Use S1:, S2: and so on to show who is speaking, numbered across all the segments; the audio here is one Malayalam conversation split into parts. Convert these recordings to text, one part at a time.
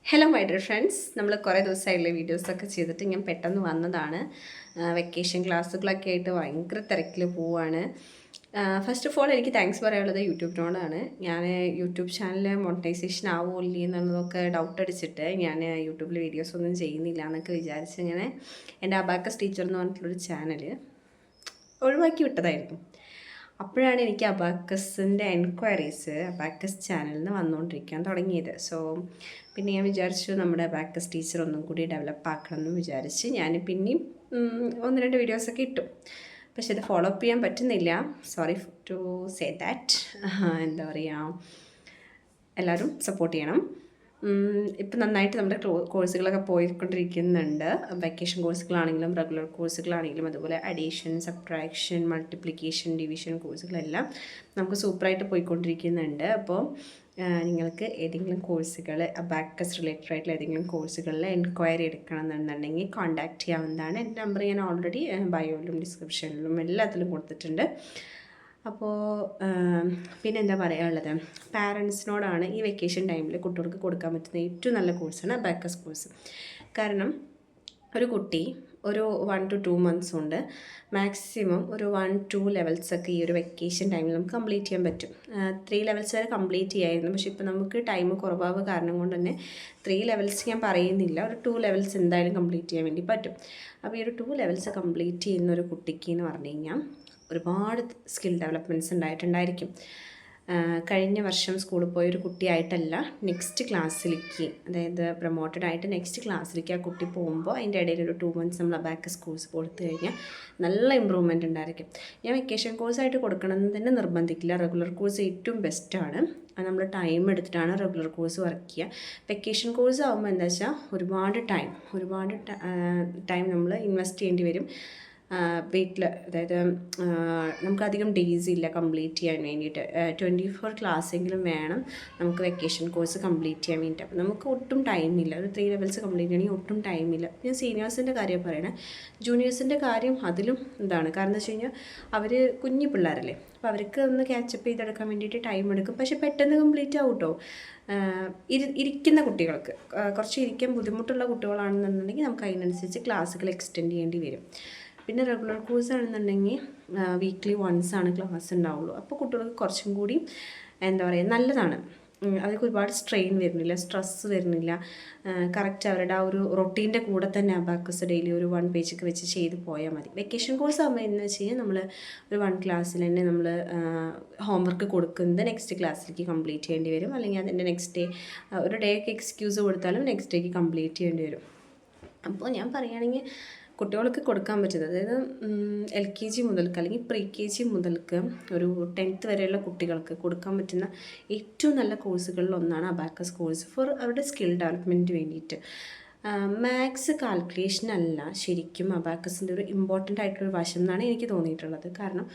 S1: ഹലോ മൈ ഡിയർ ഫ്രണ്ട്സ്, നമ്മൾ കുറേ ദിവസമായിട്ടുള്ള വീഡിയോസൊക്കെ ചെയ്തിട്ട് ഞാൻ പെട്ടെന്ന് വന്നതാണ്. വെക്കേഷൻ ക്ലാസ്സുകളൊക്കെ ആയിട്ട് ഭയങ്കര തിരക്കിൽ പോവുകയാണ്. ഫസ്റ്റ് ഓഫ് ഓൾ എനിക്ക് താങ്ക്സ് പറയാനുള്ളത് യൂട്യൂബിനോടാണ്. ഞാൻ യൂട്യൂബ് ചാനൽ മോണിറ്റൈസേഷൻ ആവുമോ ഇല്ലേ എന്നുള്ളതൊക്കെ ഡൗട്ട് അടിച്ചിട്ട് ഞാൻ യൂട്യൂബിൽ വീഡിയോസ് ഒന്നും ചെയ്യുന്നില്ല എന്നൊക്കെ വിചാരിച്ച് ഇങ്ങനെ എൻ്റെ അബാക്കസ് ടീച്ചർ എന്ന് പറഞ്ഞിട്ടുള്ളൊരു ചാനൽ ഒഴിവാക്കി വിട്ടതായിരുന്നു. അപ്പോഴാണ് എനിക്ക് അബാക്കസിൻ്റെ എൻക്വയറീസ് അബാക്കസ് ചാനലിൽ നിന്ന് വന്നുകൊണ്ടിരിക്കാൻ തുടങ്ങിയത്. സോ പിന്നെ ഞാൻ വിചാരിച്ചു നമ്മുടെ അബാക്കസ് ടീച്ചർ ഒന്നും കൂടി ഡെവലപ്പ് ആക്കണം എന്ന് വിചാരിച്ച് ഞാൻ പിന്നെയും ഒന്ന് രണ്ട് വീഡിയോസൊക്കെ ഇട്ടു. പക്ഷെ ഇത് ഫോളോ അപ്പ് ചെയ്യാൻ പറ്റുന്നില്ല. Sorry to say that. എന്താ പറയുക, എല്ലാവരും സപ്പോർട്ട് ചെയ്യണം. ഇപ്പം നന്നായിട്ട് നമ്മുടെ കോഴ്സുകളൊക്കെ പോയിക്കൊണ്ടിരിക്കുന്നുണ്ട്. വെക്കേഷൻ കോഴ്സുകളാണെങ്കിലും റെഗുലർ കോഴ്സുകളാണെങ്കിലും അതുപോലെ അഡീഷൻ, സബ്ട്രാക്ഷൻ, മൾട്ടിപ്ലിക്കേഷൻ, ഡിവിഷൻ കോഴ്സുകളെല്ലാം നമുക്ക് സൂപ്പറായിട്ട് പോയിക്കൊണ്ടിരിക്കുന്നുണ്ട്. അപ്പോൾ നിങ്ങൾക്ക് ഏതെങ്കിലും കോഴ്സുകൾ അബാക്കസ് റിലേറ്റഡ് ആയിട്ടുള്ള ഏതെങ്കിലും കോഴ്സുകളിൽ എൻക്വയറി എടുക്കണം എന്നുണ്ടെങ്കിൽ കോൺടാക്റ്റ് ചെയ്യാവുന്നതാണ്. എൻ്റെ നമ്പർ ഞാൻ ഓൾറെഡി ബയോയിലും ഡിസ്ക്രിപ്ഷനിലും എല്ലാത്തിലും കൊടുത്തിട്ടുണ്ട്. അപ്പോൾ പിന്നെ എന്താ പറയാനുള്ളത്, പാരൻസിനോടാണ് ഈ വെക്കേഷൻ ടൈമിൽ കുട്ടികൾക്ക് കൊടുക്കാൻ പറ്റുന്ന ഏറ്റവും നല്ല കോഴ്സാണ് അബാക്കസ് കോഴ്സ്. കാരണം ഒരു കുട്ടി ഒരു 1 to 2 months കൊണ്ട് മാക്സിമം ഒരു 1-2 ലെവൽസൊക്കെ ഈ ഒരു വെക്കേഷൻ ടൈമിൽ നമുക്ക് കംപ്ലീറ്റ് ചെയ്യാൻ പറ്റും. 3 ലെവൽസ് വരെ കംപ്ലീറ്റ് ചെയ്യായിരുന്നു. പക്ഷേ ഇപ്പോൾ നമുക്ക് ടൈം കുറവാവ് കാരണം കൊണ്ട് തന്നെ 3 ലെവൽസ് ഞാൻ പറയുന്നില്ല, ഒരു 2 ലെവൽസ് എന്തായാലും കംപ്ലീറ്റ് ചെയ്യാൻ വേണ്ടി പറ്റും. അപ്പോൾ ഈ ഒരു 2 ലെവൽസ് കംപ്ലീറ്റ് ചെയ്യുന്ന ഒരു കുട്ടിക്ക് എന്ന് പറഞ്ഞു കഴിഞ്ഞാൽ ഒരുപാട് സ്കിൽ ഡെവലപ്മെൻറ്റ്സ് ഉണ്ടായിട്ടുണ്ടായിരിക്കും. കഴിഞ്ഞ വർഷം സ്കൂളിൽ പോയൊരു കുട്ടിയായിട്ടല്ല, നെക്സ്റ്റ് ക്ലാസ്സിലേക്ക്, അതായത് പ്രൊമോട്ടഡ് ആയിട്ട് നെക്സ്റ്റ് ക്ലാസ്സിലേക്ക് ആ കുട്ടി പോകുമ്പോൾ അതിൻ്റെ ഇടയിൽ ഒരു 2 months നമ്മൾ അബാക്കസ് കോഴ്സ് കൊടുത്തു കഴിഞ്ഞാൽ നല്ല ഇമ്പ്രൂവ്മെൻറ്റ് ഉണ്ടായിരിക്കും. ഞാൻ വെക്കേഷൻ കോഴ്സായിട്ട് കൊടുക്കണമെന്ന് തന്നെ നിർബന്ധിക്കില്ല. റെഗുലർ കോഴ്സ് ഏറ്റവും ബെസ്റ്റാണ്. അത് നമ്മൾ ടൈം എടുത്തിട്ടാണ് റെഗുലർ കോഴ്സ് വർക്ക് ചെയ്യുക. വെക്കേഷൻ കോഴ്സ് ആകുമ്പോൾ എന്താ വെച്ചാൽ ഒരുപാട് ടൈം നമ്മൾ ഇൻവെസ്റ്റ് ചെയ്യേണ്ടി വരും. വീട്ടിൽ, അതായത് നമുക്കധികം ഡേയ്സ് ഇല്ല കംപ്ലീറ്റ് ചെയ്യാൻ വേണ്ടിയിട്ട്. 24 ക്ലാസ്സെങ്കിലും വേണം നമുക്ക് വെക്കേഷൻ കോഴ്സ് കംപ്ലീറ്റ് ചെയ്യാൻ വേണ്ടിയിട്ട്. അപ്പോൾ നമുക്ക് ഒട്ടും ടൈമില്ല. ഒരു 3 ലെവൽസ് കംപ്ലീറ്റ് ചെയ്യണമെങ്കിൽ ഒട്ടും ടൈമില്ല. ഞാൻ സീനിയേഴ്സിൻ്റെ കാര്യം പറയണേ. ജൂനിയേഴ്സിൻ്റെ കാര്യം അതിലും ഇതാണ്. കാരണം എന്താ വെച്ച് കഴിഞ്ഞാൽ അവർ കുഞ്ഞു പിള്ളേരല്ലേ, അപ്പോൾ അവർക്ക് ഒന്ന് ക്യാച്ചപ്പ് ചെയ്തെടുക്കാൻ വേണ്ടിയിട്ട് ടൈം എടുക്കും. പക്ഷേ പെട്ടെന്ന് കംപ്ലീറ്റ് ആവും കേട്ടോ. ഇരിക്കുന്ന കുട്ടികൾക്ക്, കുറച്ച് ഇരിക്കാൻ ബുദ്ധിമുട്ടുള്ള കുട്ടികളാണെന്നുണ്ടെങ്കിൽ നമുക്ക് അതിനനുസരിച്ച് ക്ലാസ്സുകൾ എക്സ്റ്റെൻഡ് ചെയ്യേണ്ടി വരും. പിന്നെ റെഗുലർ കോഴ്സ് ആണെന്നുണ്ടെങ്കിൽ വീക്ക്ലി വൺസ് ആണ് ക്ലാസ് ഉണ്ടാവുള്ളൂ. അപ്പോൾ കുട്ടികൾക്ക് കുറച്ചും കൂടി എന്താ പറയുക നല്ലതാണ്. അവർക്ക് ഒരുപാട് സ്ട്രെയിൻ വരുന്നില്ല, സ്ട്രെസ്സ് വരുന്നില്ല. കറക്റ്റ് അവരുടെ ആ ഒരു റൊട്ടീൻ്റെ കൂടെ തന്നെ അബാക്കസ് ഡെയിലി ഒരു 1 പേജൊക്കെ വെച്ച് ചെയ്ത് പോയാൽ മതി. വെക്കേഷൻ കോഴ്സ് ആകുമ്പോൾ എന്ന് വെച്ച് കഴിഞ്ഞാൽ നമ്മൾ ഒരു 1 ക്ലാസ്സിൽ തന്നെ നമ്മൾ ഹോംവർക്ക് കൊടുക്കുന്നത് നെക്സ്റ്റ് ക്ലാസ്സിലേക്ക് കംപ്ലീറ്റ് ചെയ്യേണ്ടി വരും. അല്ലെങ്കിൽ അതിൻ്റെ നെക്സ്റ്റ് ഡേ ഒരു ഡേക്ക് എക്സ്ക്യൂസ് കൊടുത്താലും നെക്സ്റ്റ് ഡേക്ക് കംപ്ലീറ്റ് ചെയ്യേണ്ടി വരും. അപ്പോൾ ഞാൻ പറയുകയാണെങ്കിൽ കുട്ടികൾക്ക് കൊടുക്കാൻ പറ്റുന്നത്, അതായത് LKG മുതൽക്ക് അല്ലെങ്കിൽ pre-KG മുതൽക്ക് ഒരു 10th വരെയുള്ള കുട്ടികൾക്ക് കൊടുക്കാൻ പറ്റുന്ന ഏറ്റവും നല്ല കോഴ്സുകളിൽ ഒന്നാണ് അബാക്കസ് കോഴ്സ് ഫോർ അവരുടെ സ്കിൽ ഡെവലപ്മെൻറ്റ് വേണ്ടിയിട്ട്. മാത്സ് കാൽക്കുലേഷൻ അല്ല ശരിക്കും അബാക്കസിൻ്റെ ഒരു ഇമ്പോർട്ടൻ്റ് ആയിട്ടുള്ളൊരു വശം എന്നാണ് എനിക്ക് തോന്നിയിട്ടുള്ളത്. കാരണം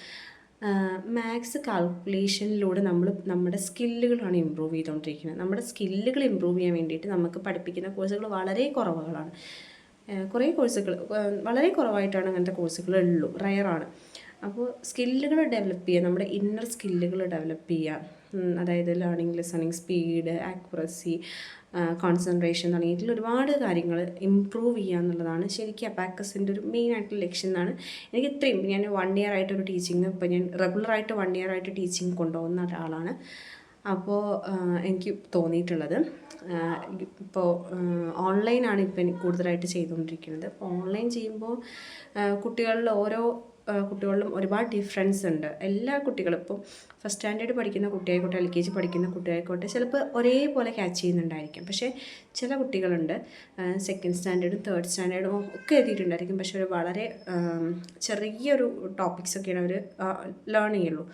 S1: മാത്സ് കാൽക്കുലേഷനിലൂടെ നമ്മുടെ സ്കില്ലുകളാണ് ഇമ്പ്രൂവ് ചെയ്തുകൊണ്ടിരിക്കുന്നത്. നമ്മുടെ സ്കില്ലുകൾ ഇമ്പ്രൂവ് ചെയ്യാൻ വേണ്ടിയിട്ട് നമുക്ക് പഠിപ്പിക്കുന്ന കോഴ്സുകൾ വളരെ കുറവുകളാണ്. കുറേ കോഴ്സുകൾ വളരെ കുറവായിട്ടാണ് അങ്ങനത്തെ കോഴ്സുകൾ ഉള്ളൂ, റയറാണ്. അപ്പോൾ സ്കില്ലുകൾ ഡെവലപ്പ് ചെയ്യുക, നമ്മുടെ ഇന്നർ സ്കില്ലുകൾ ഡെവലപ്പ് ചെയ്യുക, അതായത് learning, listening, speed, accuracy, concentration തുടങ്ങിയിട്ടുള്ള ഒരുപാട് കാര്യങ്ങൾ ഇമ്പ്രൂവ് ചെയ്യുക എന്നുള്ളതാണ് ശരിക്കും അബാക്കസിൻ്റെ ഒരു മെയിൻ ആയിട്ടുള്ള ലക്ഷ്യം എന്നാണ് എനിക്ക്. ഇത്രയും ഞാൻ 1 year ആയിട്ടൊരു ടീച്ചിങ്, ഇപ്പോൾ ഞാൻ റെഗുലറായിട്ട് 1 year ആയിട്ട് ടീച്ചിങ് കൊണ്ടുപോകുന്ന ഒരാളാണ്. അപ്പോൾ എനിക്ക് തോന്നിയിട്ടുള്ളത്, ഇപ്പോൾ ഓൺലൈനാണ് ഇപ്പോൾ എനിക്ക് കൂടുതലായിട്ട് ചെയ്തുകൊണ്ടിരിക്കുന്നത്. അപ്പോൾ ഓൺലൈൻ ചെയ്യുമ്പോൾ ഓരോ കുട്ടികളിലും ഒരുപാട് ഡിഫറൻസ് ഉണ്ട്. എല്ലാ കുട്ടികളും ഇപ്പോൾ ഫസ്റ്റ് സ്റ്റാൻഡേർഡ് പഠിക്കുന്ന കുട്ടിയായിക്കോട്ടെ, LKG പഠിക്കുന്ന കുട്ടിയായിക്കോട്ടെ, ചിലപ്പോൾ ഒരേപോലെ ക്യാച്ച് ചെയ്യുന്നുണ്ടായിരിക്കും. പക്ഷേ ചില കുട്ടികളുണ്ട് സെക്കൻഡ് സ്റ്റാൻഡേർഡും 3rd സ്റ്റാൻഡേർഡും ഒക്കെ എത്തിയിട്ടുണ്ടായിരിക്കും. പക്ഷേ ഒരു വളരെ ചെറിയൊരു ടോപ്പിക്സൊക്കെയാണ് അവർ ലേൺ ചെയ്യുള്ളൂ.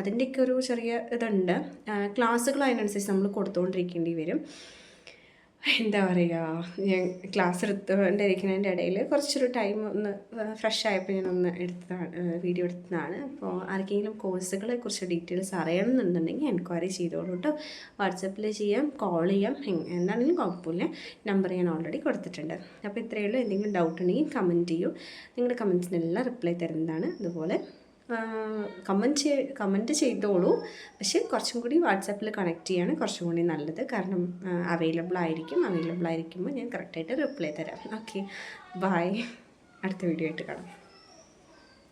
S1: അതിൻ്റെയൊക്കെ ഒരു ചെറിയ ഇതുണ്ട്. ക്ലാസ്സുകൾ അതിനനുസരിച്ച് നമ്മൾ കൊടുത്തുകൊണ്ടിരിക്കേണ്ടി വരും. എന്താ പറയുക, ഞാൻ ക്ലാസ് എടുത്തുകൊണ്ടിരിക്കുന്നതിൻ്റെ ഇടയിൽ കുറച്ചൊരു ടൈം ഒന്ന് ഫ്രഷ് ആയപ്പോൾ ഞാനൊന്ന് വീഡിയോ എടുത്തതാണ്. അപ്പോൾ ആർക്കെങ്കിലും കോഴ്സുകളെ കുറിച്ച് ഡീറ്റെയിൽസ് അറിയണമെന്നുണ്ടെങ്കിൽ എൻക്വയറി ചെയ്തോളൂ കേട്ടോ. വാട്സപ്പിൽ ചെയ്യാം, കോൾ ചെയ്യാം, എന്താണെങ്കിലും കുഴപ്പമില്ല. നമ്പർ ഞാൻ ഓൾറെഡി കൊടുത്തിട്ടുണ്ട്. അപ്പോൾ ഇത്രയേ ഉള്ളൂ. എന്തെങ്കിലും ഡൗട്ട് ഉണ്ടെങ്കിൽ കമൻറ്റ് ചെയ്യൂ. നിങ്ങളുടെ കമൻറ്റ്സിനെല്ലാം റിപ്ലൈ തരുന്നതാണ്. അതുപോലെ കമൻറ്റ് ചെയ്തോളൂ. പക്ഷേ കുറച്ചും കൂടി വാട്സാപ്പിൽ കണക്ട് ചെയ്യാണ് കുറച്ചും കൂടി നല്ലത്. കാരണം അവൈലബിൾ ആയിരിക്കുമ്പോൾ ഞാൻ കറക്റ്റായിട്ട് റിപ്ലൈ തരാം. Okay, by. അടുത്ത വീഡിയോ ആയിട്ട് കാണാം.